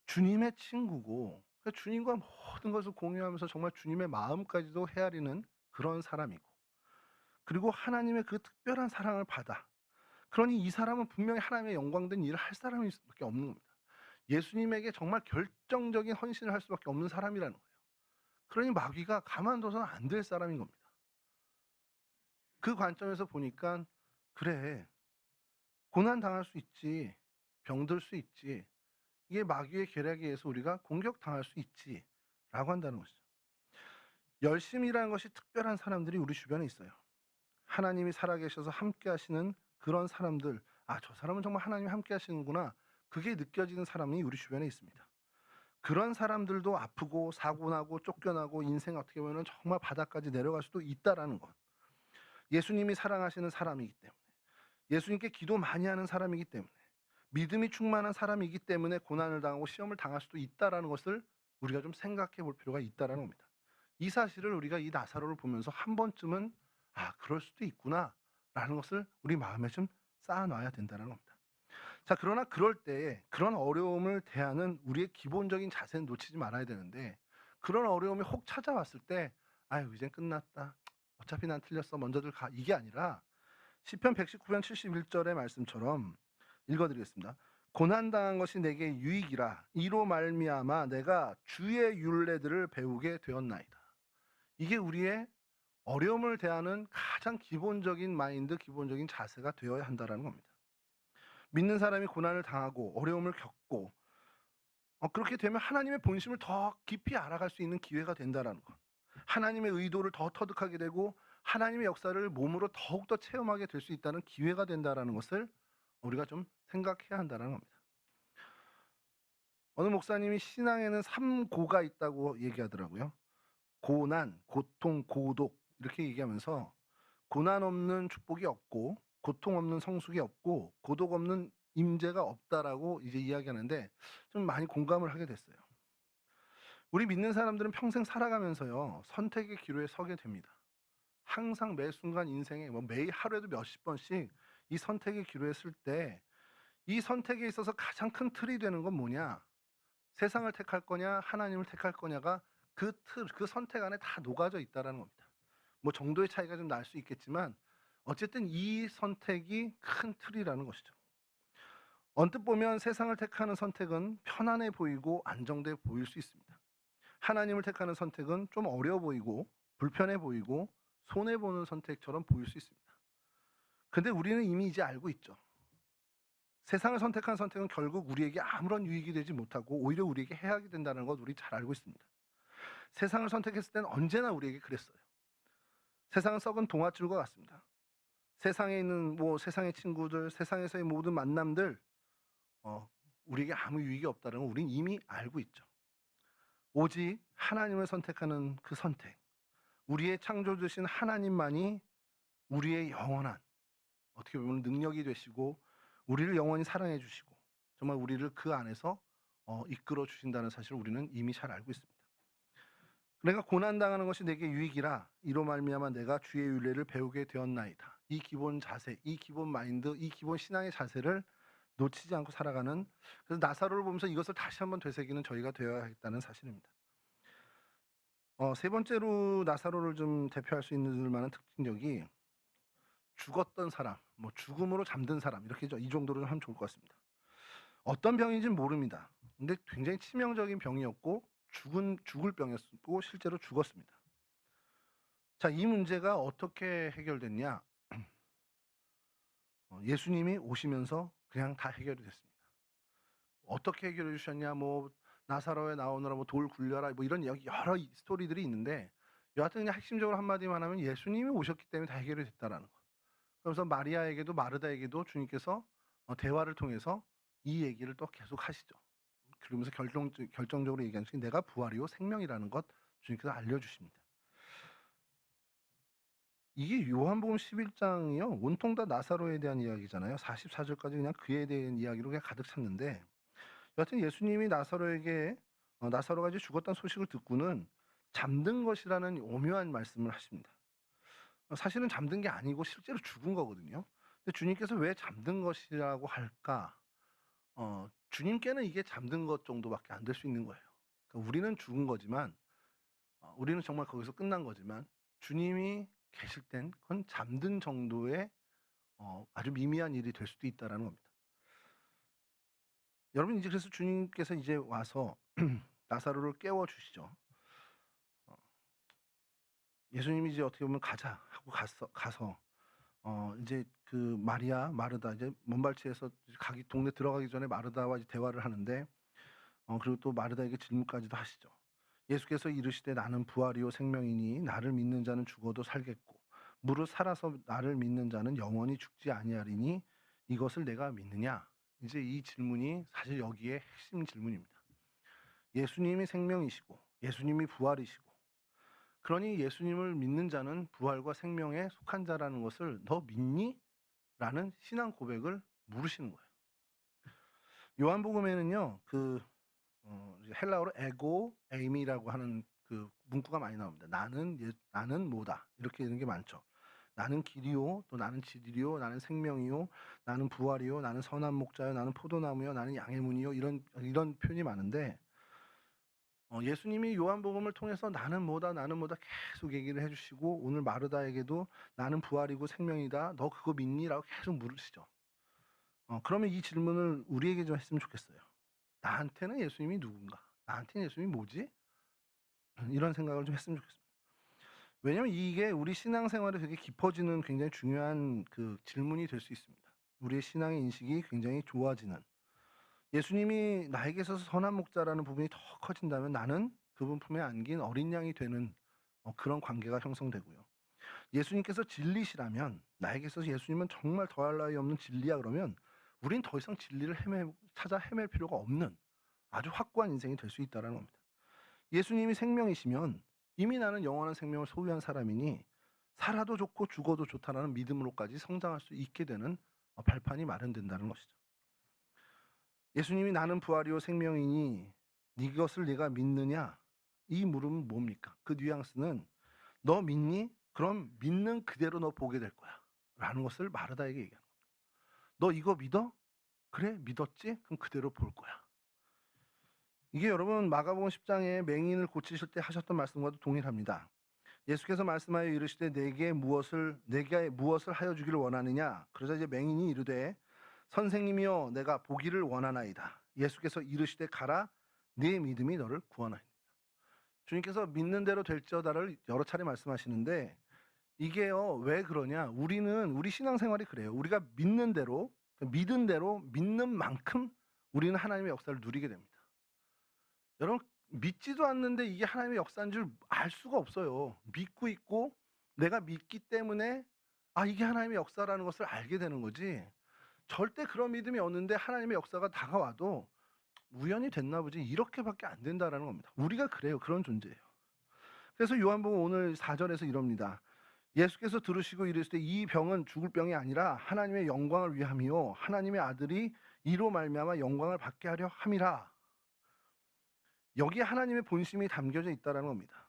주님의 친구고 주님과 모든 것을 공유하면서 정말 주님의 마음까지도 헤아리는 그런 사람이고 그리고 하나님의 그 특별한 사랑을 받아 그러니 이 사람은 분명히 하나님의 영광된 일을 할 사람일 수밖에 없는 겁니다. 예수님에게 정말 결정적인 헌신을 할 수밖에 없는 사람이라는 거예요. 그러니 마귀가 가만둬서는 안 될 사람인 겁니다. 그 관점에서 보니까 그래 고난 당할 수 있지 병들 수 있지 이게 마귀의 계략에 의해서 우리가 공격당할 수 있지라고 한다는 것이죠. 열심이라는 것이 특별한 사람들이 우리 주변에 있어요. 하나님이 살아계셔서 함께 하시는 그런 사람들, 저 사람은 정말 하나님이 함께 하시는구나. 그게 느껴지는 사람이 우리 주변에 있습니다. 그런 사람들도 아프고 사고나고 쫓겨나고 인생 어떻게 보면 정말 바닥까지 내려갈 수도 있다라는 것. 예수님이 사랑하시는 사람이기 때문에 예수님께 기도 많이 하는 사람이기 때문에 믿음이 충만한 사람이기 때문에 고난을 당하고 시험을 당할 수도 있다라는 것을 우리가 좀 생각해 볼 필요가 있다라는 겁니다. 이 사실을 우리가 이 나사로를 보면서 한 번쯤은 그럴 수도 있구나라는 것을 우리 마음에 좀 쌓아놔야 된다는 겁니다. 자, 그러나 그럴 때에 그런 어려움을 대하는 우리의 기본적인 자세는 놓치지 말아야 되는데 그런 어려움이 혹 찾아왔을 때 아유 이젠 끝났다. 어차피 난 틀렸어. 먼저들 가. 이게 아니라 시편 119편 71절의 말씀처럼 읽어드리겠습니다. 고난당한 것이 내게 유익이라 이로 말미암아 내가 주의 율례들을 배우게 되었나이다. 이게 우리의 어려움을 대하는 가장 기본적인 마인드, 기본적인 자세가 되어야 한다는 겁니다. 믿는 사람이 고난을 당하고 어려움을 겪고 그렇게 되면 하나님의 본심을 더 깊이 알아갈 수 있는 기회가 된다는 것. 하나님의 의도를 더 터득하게 되고 하나님의 역사를 몸으로 더욱더 체험하게 될 수 있다는 기회가 된다는 것을 우리가 좀 생각해야 한다는 겁니다. 어느 목사님이 신앙에는 3고가 있다고 얘기하더라고요. 고난, 고통, 고독 이렇게 얘기하면서 고난 없는 축복이 없고 고통 없는 성숙이 없고 고독 없는 임재가 없다라고 이제 이야기하는데 좀 많이 공감을 하게 됐어요. 우리 믿는 사람들은 평생 살아가면서요, 선택의 기로에 서게 됩니다. 항상 매 순간 인생에 뭐 매일 하루에도 몇십 번씩 이 선택의 기로에 설 때, 이 선택에 있어서 가장 큰 틀이 되는 건 뭐냐? 세상을 택할 거냐, 하나님을 택할 거냐가 그 틀, 그 선택 안에 다 녹아져 있다라는 겁니다. 뭐 정도의 차이가 좀 날 수 있겠지만 어쨌든 이 선택이 큰 틀이라는 것이죠. 언뜻 보면 세상을 택하는 선택은 편안해 보이고 안정돼 보일 수 있습니다. 하나님을 택하는 선택은 좀 어려워 보이고 불편해 보이고 손해 보는 선택처럼 보일 수 있습니다. 근데 우리는 이미 이제 알고 있죠. 세상을 선택한 선택은 결국 우리에게 아무런 유익이 되지 못하고 오히려 우리에게 해악이 된다는 것 우리 잘 알고 있습니다. 세상을 선택했을 때는 언제나 우리에게 그랬어요. 세상은 썩은 동아줄과 같습니다. 세상에 있는 세상의 친구들, 세상에서의 모든 만남들, 어, 우리에게 아무 유익이 없다는 걸 우린 이미 알고 있죠. 오직 하나님을 선택하는 그 선택, 우리의 창조주신 하나님만이 우리의 영원한, 어떻게 보면 능력이 되시고 우리를 영원히 사랑해 주시고 정말 우리를 그 안에서 이끌어 주신다는 사실을 우리는 이미 잘 알고 있습니다. 내가 고난당하는 것이 내게 유익이라 이로 말미암아 내가 주의 윤례를 배우게 되었나이다. 이 기본 자세, 이 기본 마인드, 이 기본 신앙의 자세를 놓치지 않고 살아가는, 그래서 나사로를 보면서 이것을 다시 한번 되새기는 저희가 되어야겠다는 사실입니다. 세 번째로 나사로를 좀 대표할 수 있는 만한 특징적이 죽었던 사람, 죽음으로 잠든 사람, 이렇게 이 정도로 하면 좋을 것 같습니다. 어떤 병인지는 모릅니다. 근데 굉장히 치명적인 병이었고 죽을 병이었고 실제로 죽었습니다. 자, 이 문제가 어떻게 해결됐냐? 예수님이 오시면서 그냥 다 해결이 됐습니다. 어떻게 해결해 주셨냐? 나사로에 나오느라 돌 굴려라, 이런 여러 스토리들이 있는데, 여하튼 그냥 핵심적으로 한마디만 하면 예수님이 오셨기 때문에 다 해결이 됐다라는 것. 그래서 마리아에게도 마르다에게도 주님께서 대화를 통해서 이 얘기를 또 계속 하시죠. 그러면서 결정적으로 얘기하는 것이 내가 부활이요 생명이라는 것 주님께서 알려주십니다. 이게 요한복음 11장이요 온통 다 나사로에 대한 이야기잖아요. 44절까지 그냥 그에 대한 이야기로 그냥 가득 찼는데, 여하튼 예수님이 나사로가 이제 죽었다는 소식을 듣고는 잠든 것이라는 오묘한 말씀을 하십니다. 사실은 잠든 게 아니고 실제로 죽은 거거든요. 근데 주님께서 왜 잠든 것이라고 할까? 주님께는 이게 잠든 것 정도밖에 안 될 수 있는 거예요. 그러니까 우리는 죽은 거지만, 우리는 정말 거기서 끝난 거지만, 주님이 계실 땐 그건 잠든 정도의 아주 미미한 일이 될 수도 있다라는 겁니다. 여러분, 이제 그래서 주님께서 이제 와서 나사로를 깨워 주시죠. 예수님이 이제 어떻게 보면 가자 하고 가서 이제 그 마리아, 마르다, 이제 먼발치에서 동네 들어가기 전에 마르다와 이제 대화를 하는데, 그리고 또 마르다에게 질문까지도 하시죠. 예수께서 이르시되 나는 부활이요 생명이니 나를 믿는 자는 죽어도 살겠고 무릇 살아서 나를 믿는 자는 영원히 죽지 아니하리니 이것을 내가 믿느냐? 이제 이 질문이 사실 여기에 핵심 질문입니다. 예수님이 생명이시고 예수님이 부활이시고, 그러니 예수님을 믿는 자는 부활과 생명에 속한 자라는 것을 너 믿니? 라는 신앙 고백을 물으시는 거예요. 요한복음에는요 헬라어로 에고 에이미라고 하는 그 문구가 많이 나옵니다. 나는 뭐다, 이렇게 되는 게 많죠. 나는 길이요, 또 나는 진리요, 나는 생명이요, 나는 부활이요, 나는 선한 목자요, 나는 포도나무요, 나는 양의 문이요, 이런 표현이 많은데, 예수님이 요한복음을 통해서 나는 뭐다 계속 얘기를 해주시고, 오늘 마르다에게도 나는 부활이고 생명이다, 너 그거 믿니? 라고 계속 물으시죠. 그러면 이 질문을 우리에게 좀 했으면 좋겠어요. 나한테는 예수님이 누군가? 나한테는 예수님이 뭐지? 이런 생각을 좀 했으면 좋겠습니다. 왜냐면 이게 우리 신앙생활에 되게 깊어지는 굉장히 중요한 그 질문이 될 수 있습니다. 우리의 신앙의 인식이 굉장히 좋아지는, 예수님이 나에게 있어서 선한 목자라는 부분이 더 커진다면 나는 그분 품에 안긴 어린 양이 되는 그런 관계가 형성되고요. 예수님께서 진리시라면, 나에게 있어서 예수님은 정말 더할 나위 없는 진리야, 그러면 우린 더 이상 진리를 찾아 헤맬 필요가 없는 아주 확고한 인생이 될 수 있다는 겁니다. 예수님이 생명이시면 이미 나는 영원한 생명을 소유한 사람이니 살아도 좋고 죽어도 좋다라는 믿음으로까지 성장할 수 있게 되는 발판이 마련된다는 것이죠. 예수님이 나는 부활이요 생명이니 이것을 네가 믿느냐? 이 물음은 뭡니까? 그 뉘앙스는 너 믿니? 그럼 믿는 그대로 너 보게 될 거야. 라는 것을 마르다에게 얘기하는 거야. 너 이거 믿어? 그래, 믿었지? 그럼 그대로 볼 거야. 이게 여러분 마가복음 10장에 맹인을 고치실 때 하셨던 말씀과도 동일합니다. 예수께서 말씀하여 이르시되 내게 무엇을 하여 주기를 원하느냐? 그러자 이제 맹인이 이르되 선생님이여 내가 보기를 원하나이다. 예수께서 이르시되 가라 네 믿음이 너를 구원하리라. 주님께서 믿는 대로 될지어다를 여러 차례 말씀하시는데 이게요 왜 그러냐? 우리 신앙생활이 그래요. 우리가 믿는 대로 믿은 대로 믿는 만큼 우리는 하나님의 역사를 누리게 됩니다. 여러분 믿지도 않는데 이게 하나님의 역사인 줄 알 수가 없어요. 믿고 있고 내가 믿기 때문에 이게 하나님의 역사라는 것을 알게 되는 거지. 절대 그런 믿음이 없는데 하나님의 역사가 다가와도 우연히 됐나 보지 이렇게밖에 안 된다라는 겁니다. 우리가 그래요. 그런 존재예요. 그래서 요한복음 오늘 4절에서 이럽니다. 예수께서 들으시고 이르시되 이 병은 죽을 병이 아니라 하나님의 영광을 위함이요 하나님의 아들이 이로 말미암아 영광을 받게 하려 함이라. 여기에 하나님의 본심이 담겨져 있다는 겁니다.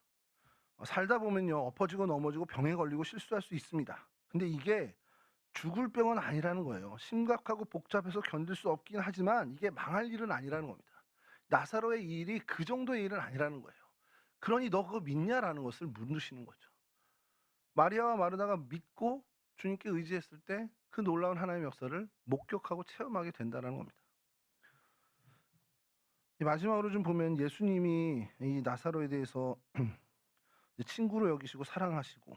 살다 보면요 엎어지고 넘어지고 병에 걸리고 실수할 수 있습니다. 근데 이게 죽을 병은 아니라는 거예요. 심각하고 복잡해서 견딜 수 없긴 하지만 이게 망할 일은 아니라는 겁니다. 나사로의 일이 그 정도의 일은 아니라는 거예요. 그러니 너 그거 믿냐라는 것을 묻으시는 거죠. 마리아와 마르다가 믿고 주님께 의지했을 때 그 놀라운 하나님의 역사를 목격하고 체험하게 된다는 겁니다. 마지막으로 좀 보면 예수님이 이 나사로에 대해서 친구로 여기시고 사랑하시고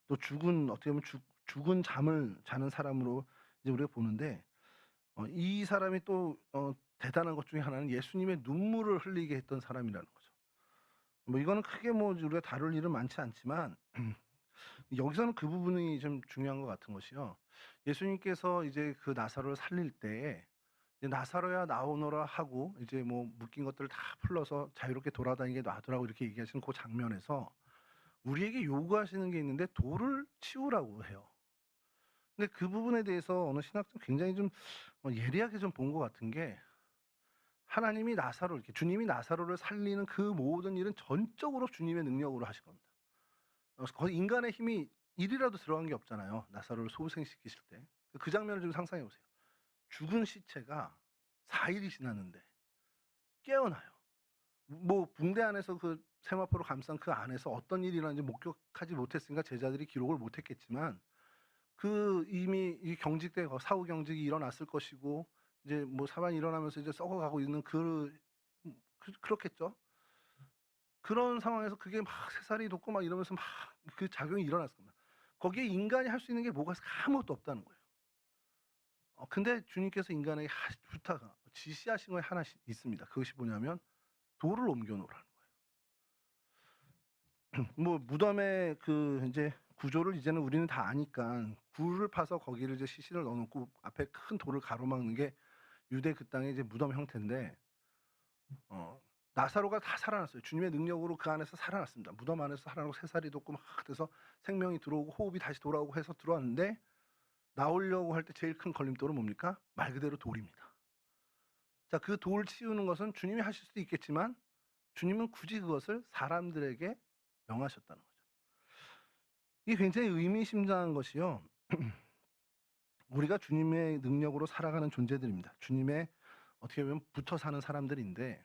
또 어떻게 보면 죽은 잠을 자는 사람으로 이제 우리가 보는데 이 사람이 또 대단한 것 중에 하나는 예수님의 눈물을 흘리게 했던 사람이라는 거죠. 이거는 크게 우리가 다룰 일은 많지 않지만 여기서는 그 부분이 좀 중요한 것 같은 것이요. 예수님께서 이제 그 나사로를 살릴 때 나사로야 나오너라 하고 이제 묶인 것들을 다 풀러서 자유롭게 돌아다니게 놔두라고 이렇게 얘기하시는 그 장면에서 우리에게 요구하시는 게 있는데 돌을 치우라고 해요. 근데 그 부분에 대해서 어느 신학자 굉장히 좀 예리하게 좀 본 것 같은 게 주님이 나사로를 살리는 그 모든 일은 전적으로 주님의 능력으로 하신 겁니다. 거의 인간의 힘이 1이라도 들어간 게 없잖아요. 나사로를 소생시키실 때. 그 장면을 좀 상상해 보세요. 죽은 시체가 4일이 지났는데 깨어나요. 붕대 안에서 그 세마포로 감싼 그 안에서 어떤 일이 일어났는지 목격하지 못했으니까 제자들이 기록을 못했겠지만 이미 이 경직돼 사후 경직이 일어났을 것이고 이제 사반이 일어나면서 이제 썩어가고 있는 그렇겠죠. 그런 상황에서 그게 막 새살이 돋고 막 이러면서 막 그 작용이 일어났을 겁니다. 거기에 인간이 할 수 있는 게 뭐가 아무것도 없다는 거예요. 근데 주님께서 인간에게 지시하신 거 하나 있습니다. 그것이 뭐냐면 돌을 옮겨 놓으라는 거예요. 무덤의 이제 구조를 이제는 우리는 다 아니까 굴을 파서 거기를 이제 시신을 넣어놓고 앞에 큰 돌을 가로막는 게 유대 그 땅의 이제 무덤 형태인데 나사로가 다 살아났어요. 주님의 능력으로 그 안에서 살아났습니다. 무덤 안에서 살아나고 새살이 돋고 막 돼서 생명이 들어오고 호흡이 다시 돌아오고 해서 들어왔는데 나오려고 할 때 제일 큰 걸림돌은 뭡니까? 말 그대로 돌입니다. 자, 그 돌 치우는 것은 주님이 하실 수도 있겠지만 주님은 굳이 그것을 사람들에게 명하셨다는 거죠. 이게 굉장히 의미심장한 것이요. 우리가 주님의 능력으로 살아가는 존재들입니다. 주님의 어떻게 보면 붙어 사는 사람들인데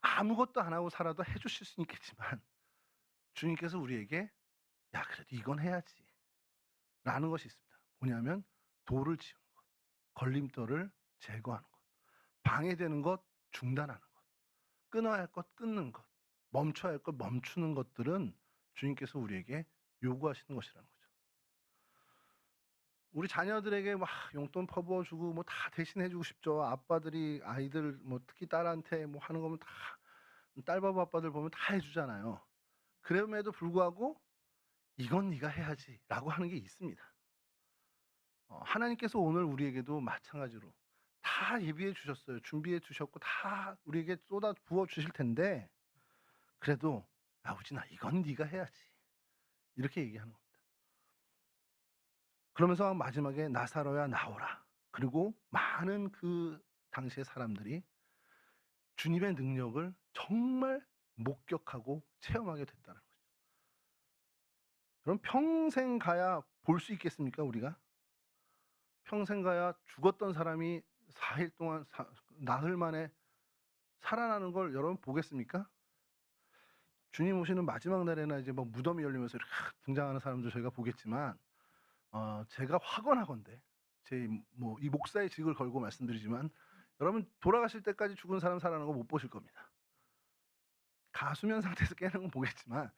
아무것도 안 하고 살아도 해주실 수는 있겠지만 주님께서 우리에게 그래도 이건 해야지 라는 것이 있습니다. 뭐냐면 돌을 치우는 것, 걸림돌을 제거하는 것, 방해되는 것 중단하는 것, 끊어야 할 것 끊는 것, 멈춰야 할 것 멈추는 것들은 주님께서 우리에게 요구하시는 것이라는 거죠. 우리 자녀들에게 막 용돈 퍼부어주고 다 대신해주고 싶죠. 아빠들이 아이들 특히 딸한테 하는 거면 다 딸바보 아빠들 보면 다 해주잖아요. 그럼에도 불구하고 이건 네가 해야지라고 하는 게 있습니다. 하나님께서 오늘 우리에게도 마찬가지로 다 예비해 주셨어요. 준비해 주셨고 다 우리에게 쏟아 부어 주실 텐데 그래도 우진아 이건 네가 해야지 이렇게 얘기하는 겁니다. 그러면서 마지막에 나사로야 나오라. 그리고 많은 그 당시의 사람들이 주님의 능력을 정말 목격하고 체험하게 됐다는 거죠. 그럼 평생 가야 볼 수 있겠습니까, 우리가? 평생 가야 죽었던 사람이 4일 동안 나흘 만에 살아나는 걸 여러분 보겠습니까? 주님 오시는 마지막 날에나 이제 뭐 무덤이 열리면서 이렇게 등장하는 사람들 저희가 보겠지만, 제가 확언하건대 제 뭐 이 목사의 직을 걸고 말씀드리지만, 여러분 돌아가실 때까지 죽은 사람 살아나는 거 못 보실 겁니다. 가수면 상태에서 깨는 건 보겠지만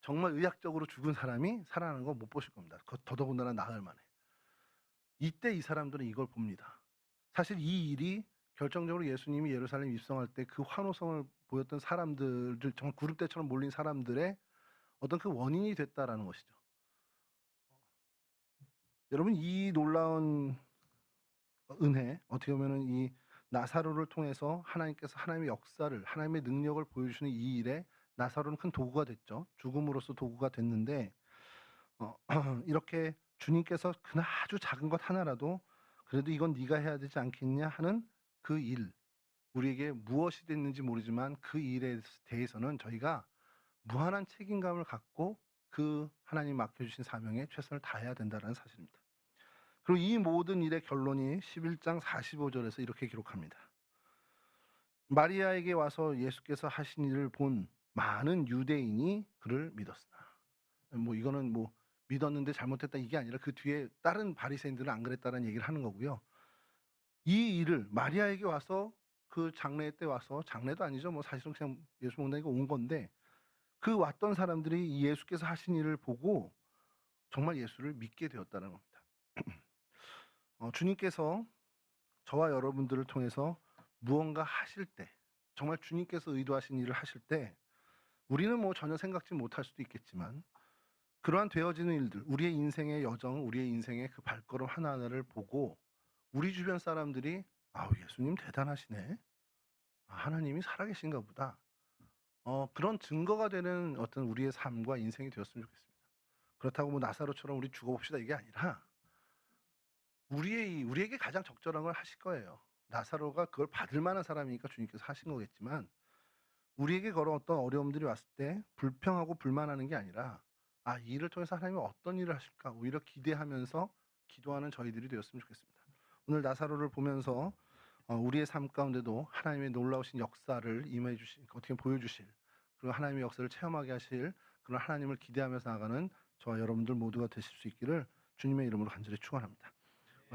정말 의학적으로 죽은 사람이 살아나는 거 못 보실 겁니다. 더더군다나 나흘 만에. 이때 이 사람들은 이걸 봅니다. 사실 이 일이 결정적으로 예수님이 예루살렘 입성할 때 그 환호성을 보였던 사람들을, 정말 구름대처럼 몰린 사람들의 어떤 그 원인이 됐다라는 것이죠. 여러분, 이 놀라운 은혜, 어떻게 보면은 이 나사로를 통해서 하나님께서 하나님의 역사를, 하나님의 능력을 보여주시는 이 일에 나사로는 큰 도구가 됐죠. 죽음으로써 도구가 됐는데, 이렇게 주님께서 그나 아주 작은 것 하나라도 그래도 이건 네가 해야 되지 않겠냐 하는 그 일, 우리에게 무엇이 됐는지 모르지만 그 일에 대해서는 저희가 무한한 책임감을 갖고 그 하나님 맡겨주신 사명에 최선을 다해야 된다는 사실입니다. 그리고 이 모든 일의 결론이 11장 45절에서 이렇게 기록합니다. 마리아에게 와서 예수께서 하신 일을 본 많은 유대인이 그를 믿었으나, 뭐 이거는 뭐 믿었는데 잘못했다 이게 아니라 그 뒤에 다른 바리새인들은 안 그랬다는 얘기를 하는 거고요. 이 일을 마리아에게 와서, 그 장례 때 와서, 장례도 아니죠, 뭐 사실은 그냥 예수 목사니까 온 건데, 그 왔던 사람들이 이 예수께서 하신 일을 보고 정말 예수를 믿게 되었다는 겁니다. 주님께서 저와 여러분들을 통해서 무언가 하실 때, 정말 주님께서 의도하신 일을 하실 때, 우리는 뭐 전혀 생각지 못할 수도 있겠지만 그러한 되어지는 일들, 우리의 인생의 여정, 우리의 인생의 그 발걸음 하나하나를 보고 우리 주변 사람들이 예수님 대단하시네, 하나님이 살아계신가 보다, 그런 증거가 되는 어떤 우리의 삶과 인생이 되었으면 좋겠습니다. 그렇다고 뭐 나사로처럼 우리 죽어봅시다 이게 아니라, 우리에게 가장 적절한 걸 하실 거예요. 나사로가 그걸 받을 만한 사람이니까 주님께서 하신 거겠지만, 우리에게 그런 어떤 어려움들이 왔을 때 불평하고 불만하는 게 아니라, 이 일을 통해서 하나님이 어떤 일을 하실까 오히려 기대하면서 기도하는 저희들이 되었으면 좋겠습니다. 오늘 나사로를 보면서 우리의 삶 가운데도 하나님의 놀라우신 역사를 임해 주실, 어떻게 보여주실, 그리고 하나님의 역사를 체험하게 하실 그런 하나님을 기대하면서 나가는 저와 여러분들 모두가 되실 수 있기를 주님의 이름으로 간절히 축원합니다.